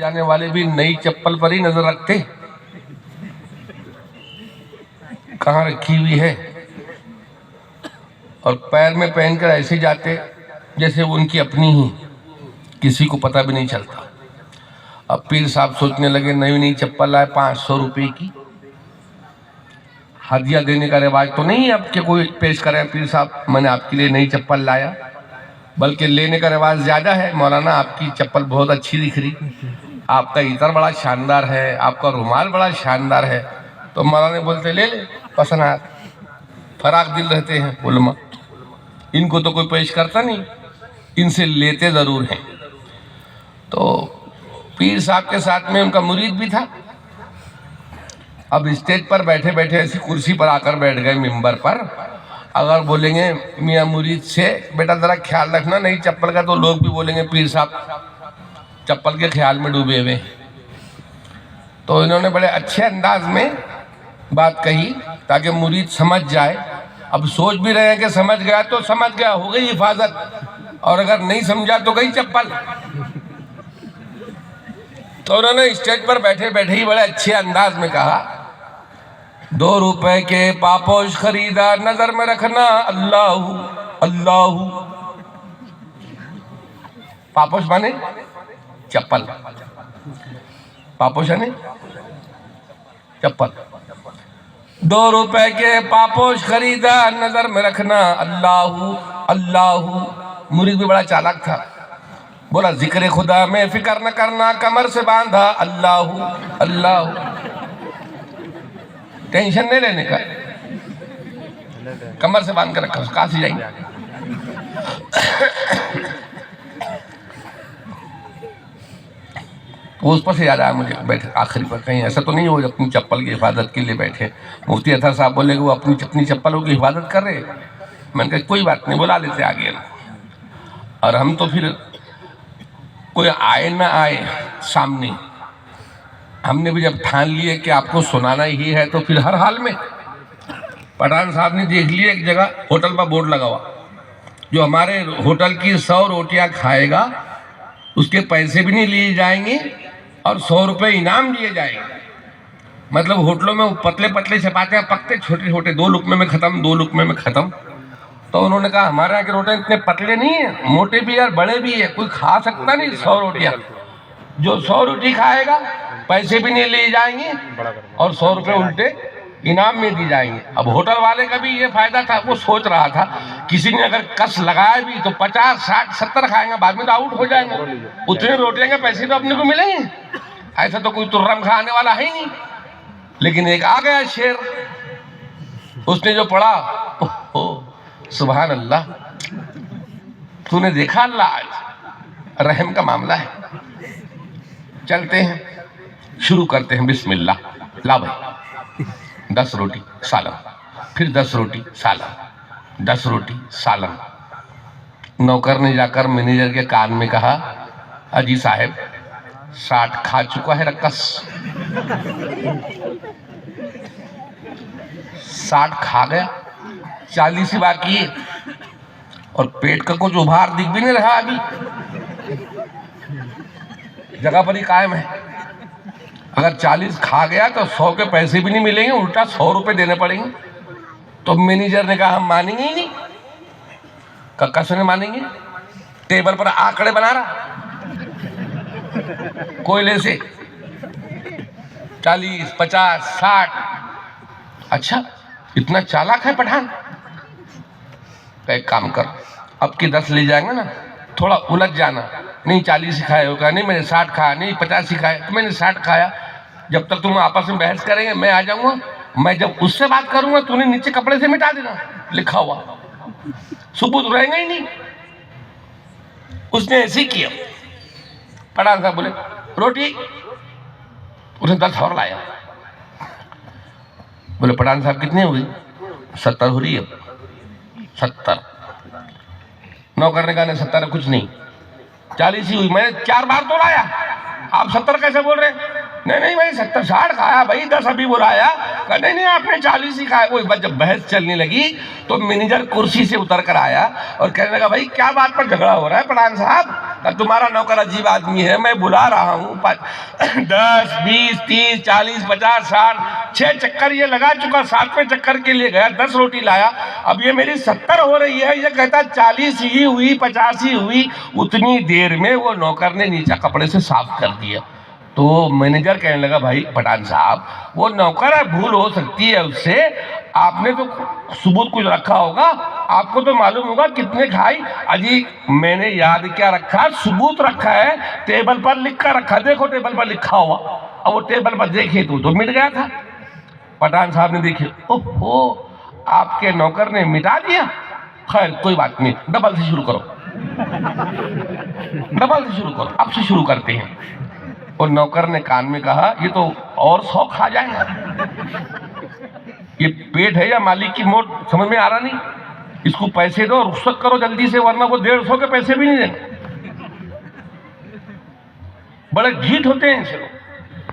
जाने वाले भी नई चप्पल पर ही नजर रखते, कहाँ रखी हुई है, और पैर में पहनकर ऐसे जाते जैसे वो उनकी अपनी ही, किसी को पता भी नहीं चलता। अब पीर साहब सोचने लगे नई नई चप्पल लाए 500 रुपये की, हदिया देने का रिवाज तो नहीं है अब कि कोई पेश करे पीर साहब मैंने आपके लिए नई चप्पल लाया, बल्कि लेने का रिवाज ज्यादा है। मौलाना आपकी चप्पल बहुत अच्छी दिख रही, आपका इतर बड़ा शानदार है, आपका रुमाल बड़ा शानदार है। तो मौलाना बोलते ले ले पसंद आ, फराक दिल रहते हैं उलमा, इनको तो कोई पेश करता नहीं, इनसे लेते जरूर हैं। तो पीर साहब के साथ में उनका मुरीद भी था। अब स्टेज पर बैठे बैठे ऐसी कुर्सी पर आकर बैठ गए मिंबर पर, अगर बोलेंगे मियाँ मुरीद से बेटा जरा ख्याल रखना नई चप्पल का, तो लोग भी बोलेंगे पीर साहब चप्पल के ख्याल में डूबे हुए। तो इन्होंने बड़े अच्छे अंदाज में बात कही ताकि मुरीद समझ जाए। अब सोच भी रहे हैं कि समझ गया तो समझ गया, हो गई हिफाजत, और अगर नहीं समझा तो गई चप्पल। तो उन्होंने स्टेज पर बैठे बैठे ही बड़े अच्छे अंदाज में कहा 2 रुपए के पापोश खरीदा नजर में रखना अल्लाहू अल्लाहू। पापोश माने चप्पल, पापोश है चप्पल। 2 रुपए के पापोश खरीदा नजर में रखना अल्लाहू अल्लाहू। मुरीद भी बड़ा चालाक था, बोला जिक्र खुदा में फिक्र न करना, कमर से बांधा अल्लाहू अल्लाहू। टेंशन नहीं लेने का, कमर से बांध कर रखा, कहाँ से जाएंगे। उस पर से याद आया मुझे बैठे आखिरी पर, कहीं ऐसा तो नहीं हो अपनी चप्पल की हिफाजत के लिए बैठे। मुफ्ती अतर साहब बोले वो अपनी चप्पलों की हिफाजत कर रहे। मैंने कहा कोई बात नहीं, बुला लेते आगे। और हम तो फिर कोई आए ना आए सामने, हमने भी जब ठान लिए कि आपको सुनाना ही है तो फिर हर हाल में। पठान साहब ने देख लिया एक जगह होटल पर बोर्ड लगा हुआ, जो हमारे होटल की 100 रोटियां खाएगा उसके पैसे भी नहीं लिए जाएंगे और 100 रुपये इनाम दिए जाएंगे। मतलब होटलों में पतले पतले चपाते हैं, पकते छोटे छोटे, 2 लुकमे में खत्म, 2 लुकमे में खत्म। तो उन्होंने कहा हमारे यहाँ के रोटे इतने पतले नहीं है, मोटे भी है बड़े भी है, कोई खा सकता नहीं 100 रोटियां। जो 100 रोटी खाएगा पैसे भी नहीं लिए जाएंगे और 100 रुपये उल्टे इनाम में दी जाएंगे। अब होटल वाले का भी ये फायदा था, वो सोच रहा था किसी ने अगर कस लगाया भी तो 50, 60, 70 खाएंगे, बाद में तो आउट हो जाएंगे, उतने रोटियां के पैसे तो अपने को मिलेंगे। ऐसा तो कोई तुर्रम खाने वाला है ही नहीं। लेकिन एक आ गया शेर, उसने जो पढ़ा, सुभान अल्लाह, तूने देखा अल्लाह आज रहम का मामला है। चलते हैं, शुरू करते हैं, बिस्मिल्लाह। ला भाई 10 रोटी सालन, फिर 10 रोटी सालन, 10 रोटी सालन। नौकर ने जाकर मैनेजर के कान में कहा अजी साहब 60 खा चुका है रक्कस। 60 खा गया, 40 ही बाकी है, और पेट का कुछ उभार दिख भी नहीं रहा, अभी जगह पर ही कायम है। अगर 40 खा गया तो 100 के पैसे भी नहीं मिलेंगे, उल्टा 100 रुपए देने पड़ेंगे। तो मैनेजर ने कहा हम मानेंगे ही नहीं। कक्का से नहीं मानेंगे, टेबल पर आंकड़े बना रहा कोयले से, 40, 50, 60। अच्छा इतना चालाक है पठान। एक काम कर, अब की 10 ले जाएंगे ना, थोड़ा उलझ जाना, नहीं 40 ही खाए होगा, नहीं मैंने 60 खाया, नहीं 50 ही खाया, तो मैंने 60 खाया। जब तक तुम आपस में बहस करेंगे मैं आ जाऊंगा, मैं जब उससे बात करूंगा तूने नीचे कपड़े से मिटा देना लिखा हुआ, सबूत रहेगा ही नहीं। उसने ऐसे ही किया। पठान साहब बोले रोटी, उसने 10 और लाया। बोले पठान साहब कितनी हुई? 70 हो रही है। 70। नौकर ने कहा नहीं 70 कुछ नहीं, 40 ही हुई, मैंने 4 बार तो लाया, आप 70 कैसे बोल रहे? नहीं नहीं भाई 70, 60 खाया भाई, 10 अभी बुलाया। नहीं नहीं आपने 40 ही खाया। वो जब बहस चलने लगी तो मैनेजर कुर्सी से उतर कर आया और कहने लगा भाई क्या बात पर झगड़ा हो रहा है पठान साहब, तुम्हारा नौकर अजीब आदमी है, मैं बुला रहा हूँ 10, 20, 30, 40, 50, 60 6 चक्कर ये लगा चुका, 7वें चक्कर के लिए गया 10 रोटी लाया, अब ये मेरी 70 हो रही है, ये कहता 40 ही हुई, 50 ही हुई। उतनी देर में वो नौकर ने नीचा कपड़े से साफ कर दिया। तो मैनेजर कहने लगा, भाई पठान साहब, वो नौकर है, भूल हो सकती है उससे, आपने तो सबूत कुछ रखा होगा, आपको तो मालूम होगा कितने खाई। अजी मैंने याद क्या रखा, सबूत रखा है, टेबल पर लिख कर रखा, देखो टेबल पर लिखा हुआ। अब वो टेबल पर देखे तो मिट गया था। पठान साहब ने देखे, ओहो आपके नौकर ने मिटा दिया। खैर कोई बात नहीं, डबल से शुरू करो, डबल से शुरू करो, अब से शुरू करते हैं। और नौकर ने कान में कहा, ये तो और 100 खा जाएगा, ये पेट है या मालिक की मोट समझ में आ रहा नहीं, इसको पैसे दो, रुखसत करो जल्दी से, वरना वो 150 के पैसे भी नहीं देंगे। बड़े ढीठ होते हैं ऐसे लोग।